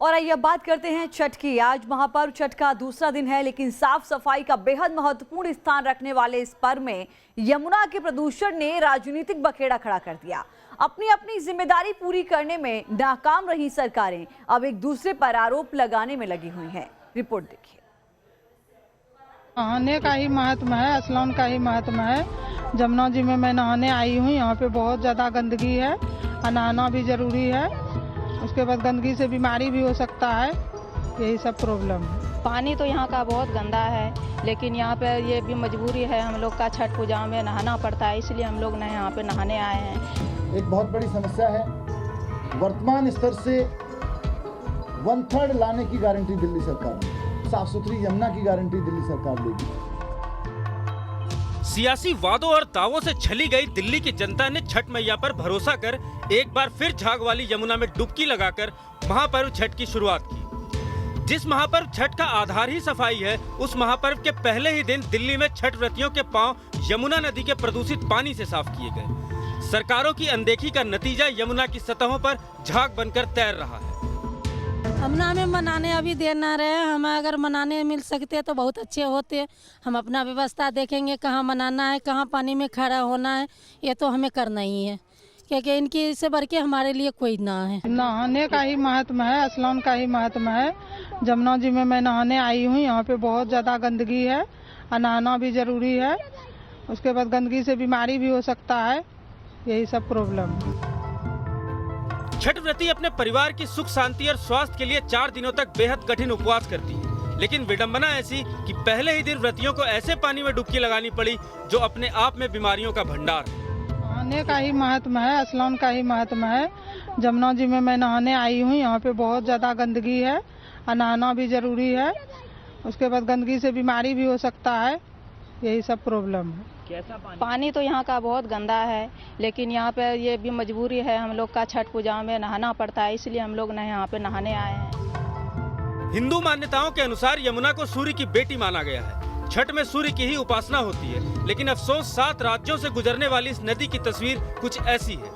और आइए अब बात करते हैं छठ की। आज महापर्व छठ का दूसरा दिन है, लेकिन साफ सफाई का बेहद महत्वपूर्ण स्थान रखने वाले इस पर्व में यमुना के प्रदूषण ने राजनीतिक बखेड़ा खड़ा कर दिया। अपनी अपनी जिम्मेदारी पूरी करने में नाकाम रही सरकारें अब एक दूसरे पर आरोप लगाने में लगी हुई हैं। रिपोर्ट देखिए। नहाने का ही महत्व है, स्नान का ही महत्व है। जमुना जी में मैं नहाने आई हूँ, यहाँ पे बहुत ज़्यादा गंदगी है, नहाना भी जरूरी है। उसके बाद गंदगी से बीमारी भी हो सकता है, यही सब प्रॉब्लम है। पानी तो यहाँ का बहुत गंदा है, लेकिन यहाँ पे ये भी मजबूरी है, हम लोग का छठ पूजा में नहाना पड़ता है, इसलिए हम लोग यहाँ पे नहाने आए हैं। एक बहुत बड़ी समस्या है। वर्तमान स्तर से 1/3 लाने की गारंटी दिल्ली सरकार ने, साफ सुथरी यमुना की गारंटी दिल्ली सरकार देगी। सियासी वादों और दावों से छली गई दिल्ली की जनता ने छठ मैया पर भरोसा कर एक बार फिर झाग वाली यमुना में डुबकी लगाकर महापर्व छठ की शुरुआत की। जिस महापर्व छठ का आधार ही सफाई है, उस महापर्व के पहले ही दिन दिल्ली में छठ व्रतियों के पांव यमुना नदी के प्रदूषित पानी से साफ किए गए। सरकारों की अनदेखी का नतीजा यमुना की सतहों पर झाग बनकर तैर रहा है। यमुना में मनाने अभी देर ना रहे, हमें अगर मनाने मिल सकते तो बहुत अच्छे होते। हम अपना व्यवस्था देखेंगे, कहाँ मनाना है, कहाँ पानी में खड़ा होना है, ये तो हमें करना ही है, क्योंकि इनकी से बढ़ के हमारे लिए कोई ना है। नहाने का ही महत्व है, स्नान का ही महत्व है। जमुना जी में मैं नहाने आई हूँ, यहाँ पे बहुत ज़्यादा गंदगी है, नहाना भी जरूरी है। उसके बाद गंदगी से बीमारी भी हो सकता है, यही सब प्रॉब्लम है। छठ व्रती अपने परिवार की सुख शांति और स्वास्थ्य के लिए 4 दिनों तक बेहद कठिन उपवास करती है, लेकिन विडंबना ऐसी कि पहले ही दिन व्रतियों को ऐसे पानी में डुबकी लगानी पड़ी जो अपने आप में बीमारियों का भंडार है। नहाने का ही महत्व है, स्नान का ही महत्व है। जमुना जी में मैं नहाने आई हूँ, यहाँ पे बहुत ज़्यादा गंदगी है, नहाना भी जरूरी है। उसके बाद गंदगी से बीमारी भी हो सकता है, यही सब प्रॉब्लम है। कैसा पानी तो यहाँ का बहुत गंदा है, लेकिन यहाँ पे ये भी मजबूरी है, हम लोग का छठ पूजा में नहाना पड़ता है, इसलिए हम लोग यहाँ पे नहाने आए हैं। हिंदू मान्यताओं के अनुसार यमुना को सूर्य की बेटी माना गया है। छठ में सूर्य की ही उपासना होती है, लेकिन अफसोस 7 राज्यों से गुजरने वाली इस नदी की तस्वीर कुछ ऐसी है।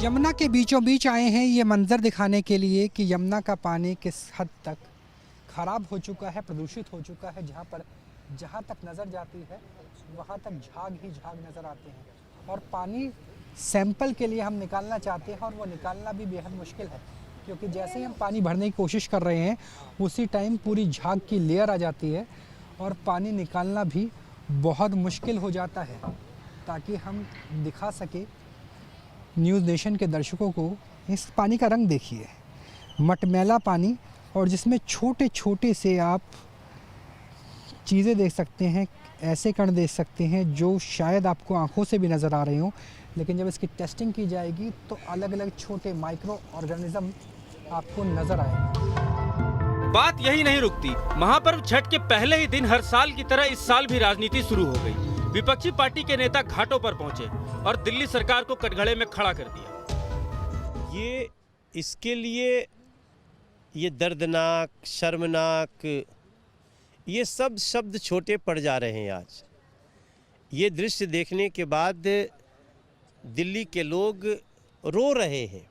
यमुना के बीचों बीच आए हैं ये मंजर दिखाने के लिए कि यमुना का पानी किस हद तक खराब हो चुका है, प्रदूषित हो चुका है। जहाँ तक नज़र जाती है वहाँ तक झाग ही झाग नज़र आते हैं, और पानी सैंपल के लिए हम निकालना चाहते हैं, और वो निकालना भी बेहद मुश्किल है, क्योंकि जैसे ही हम पानी भरने की कोशिश कर रहे हैं उसी टाइम पूरी झाग की लेयर आ जाती है और पानी निकालना भी बहुत मुश्किल हो जाता है। ताकि हम दिखा सके न्यूज़ नेशन के दर्शकों को, इस पानी का रंग देखिए, मटमैला पानी, और जिसमें छोटे छोटे से आप चीज़ें देख सकते हैं, ऐसे कण देख सकते हैं जो शायद आपको आंखों से भी नज़र आ रहे हों, लेकिन जब इसकी टेस्टिंग की जाएगी तो अलग अलग छोटे माइक्रो ऑर्गेनिज्म आपको नज़र आएंगे। बात यही नहीं रुकती। महापर्व छठ के पहले ही दिन हर साल की तरह इस साल भी राजनीति शुरू हो गई। विपक्षी पार्टी के नेता घाटों पर पहुंचे और दिल्ली सरकार को कटघरे में खड़ा कर दिया। ये इसके लिए ये दर्दनाक, शर्मनाक, ये सब शब्द छोटे पड़ जा रहे हैं। आज ये दृश्य देखने के बाद दिल्ली के लोग रो रहे हैं,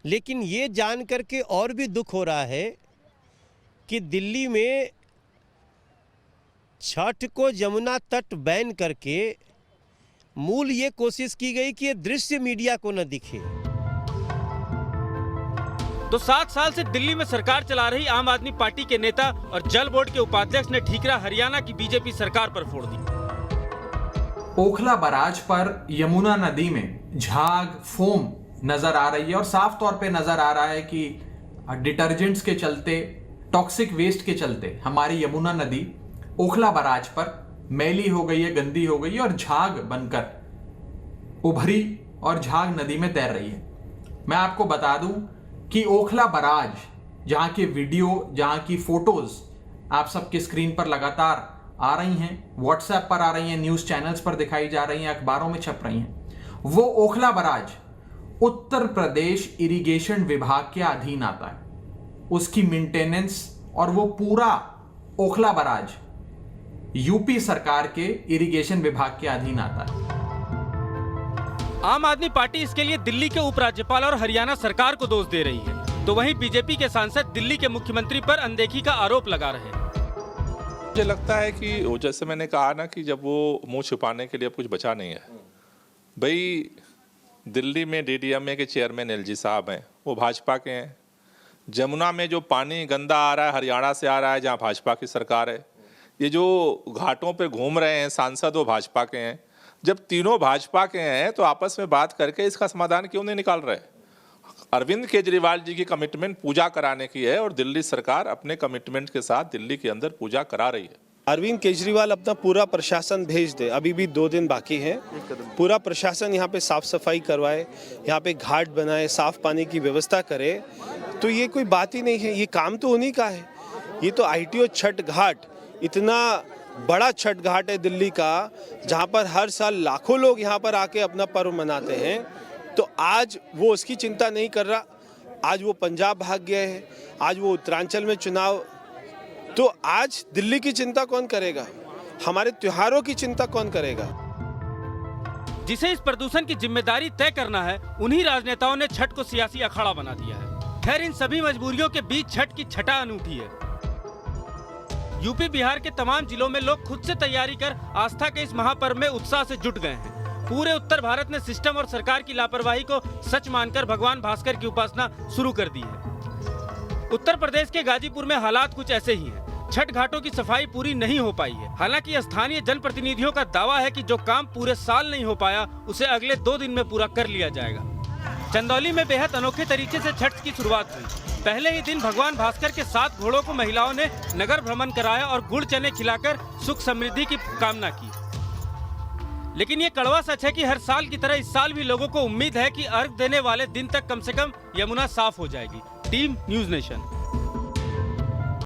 लेकिन ये जान करके और भी दुख हो रहा है कि दिल्ली में छठ को यमुना तट बैन करके मूल ये कोशिश की गई कि ये दृश्य मीडिया को न दिखे। तो 7 साल से दिल्ली में सरकार चला रही आम आदमी पार्टी के नेता और जल बोर्ड के उपाध्यक्ष ने ठीकरा हरियाणा की बीजेपी सरकार पर फोड़ दी। ओखला बराज पर यमुना नदी में झाग, फोम नजर आ रही है, और साफ तौर पे नजर आ रहा है कि डिटर्जेंट्स के चलते, टॉक्सिक वेस्ट के चलते हमारी यमुना नदी ओखला बराज पर मैली हो गई है, गंदी हो गई है, और झाग बनकर उभरी और झाग नदी में तैर रही है। मैं आपको बता दूं कि ओखला बराज, जहाँ की वीडियो, जहाँ की फोटोज आप सबके स्क्रीन पर लगातार आ रही हैं, व्हाट्सएप पर आ रही हैं, न्यूज़ चैनल्स पर दिखाई जा रही हैं, अखबारों में छप रही हैं, वो ओखला बराज उत्तर प्रदेश इरिगेशन विभाग के अधीन आता है। उसकी मेंटेनेंस और वो पूरा ओखला बराज यूपी सरकार के इरिगेशन विभाग के अधीन आता है। आम आदमी पार्टी इसके लिए दिल्ली के उपराज्यपाल और हरियाणा सरकार को दोष दे रही है, तो वहीं बीजेपी के सांसद दिल्ली के मुख्यमंत्री पर अनदेखी का आरोप लगा रहे हैं। मुझे लगता है कि वो जैसे मैंने कहा ना कि जब वो मुंह छुपाने के लिए अब कुछ बचा नहीं है। भाई दिल्ली में डीडीएमए के चेयरमैन एलजी साहब हैं, वो भाजपा के हैं। जमुना में जो पानी गंदा आ रहा है हरियाणा से आ रहा है, जहाँ भाजपा की सरकार है। ये जो घाटों पे घूम रहे हैं सांसद, वो भाजपा के हैं। जब तीनों भाजपा के हैं तो आपस में बात करके इसका समाधान क्यों नहीं निकाल रहे? अरविंद केजरीवाल जी की कमिटमेंट पूजा कराने की है और दिल्ली सरकार अपने कमिटमेंट के साथ दिल्ली के अंदर पूजा करा रही है। अरविंद केजरीवाल अपना पूरा प्रशासन भेज दे, अभी भी 2 दिन बाकी हैं। पूरा प्रशासन यहाँ पे साफ सफाई करवाए, यहाँ पे घाट बनाए, साफ पानी की व्यवस्था करे, तो ये कोई बात ही नहीं है। ये काम तो उन्हीं का है। ये तो ITO छठ घाट, इतना बड़ा छठ घाट है दिल्ली का, जहाँ पर हर साल लाखों लोग यहाँ पर आके अपना पर्व मनाते हैं। तो आज वो उसकी चिंता नहीं कर रहा। आज वो पंजाब भाग गए हैं, आज वो उत्तरांचल में चुनाव, तो आज दिल्ली की चिंता कौन करेगा? हमारे त्योहारों की चिंता कौन करेगा? जिसे इस प्रदूषण की जिम्मेदारी तय करना है, उन्हीं राजनेताओं ने छठ को सियासी अखाड़ा बना दिया है। खैर, इन सभी मजबूरियों के बीच छठ की छठा अनूठी है। यूपी बिहार के तमाम जिलों में लोग खुद से तैयारी कर आस्था के इस महापर्व में उत्साह से जुट गए हैं। पूरे उत्तर भारत ने सिस्टम और सरकार की लापरवाही को सच मानकर भगवान भास्कर की उपासना शुरू कर दी है। उत्तर प्रदेश के गाजीपुर में हालात कुछ ऐसे ही हैं। छठ घाटों की सफाई पूरी नहीं हो पाई है। हालांकि स्थानीय जनप्रतिनिधियों का दावा है कि जो काम पूरे साल नहीं हो पाया, उसे अगले 2 दिन में पूरा कर लिया जाएगा। चंदौली में बेहद अनोखे तरीके से छठ की शुरुआत हुई। पहले ही दिन भगवान भास्कर के 7 घोड़ों को महिलाओं ने नगर भ्रमण कराया और गुड़ चने खिलाकर सुख समृद्धि की कामना की। लेकिन ये कड़वा सच है कि हर साल की तरह इस साल भी लोगों को उम्मीद है कि अर्घ देने वाले दिन तक कम से कम यमुना साफ हो जाएगी। Team news nation.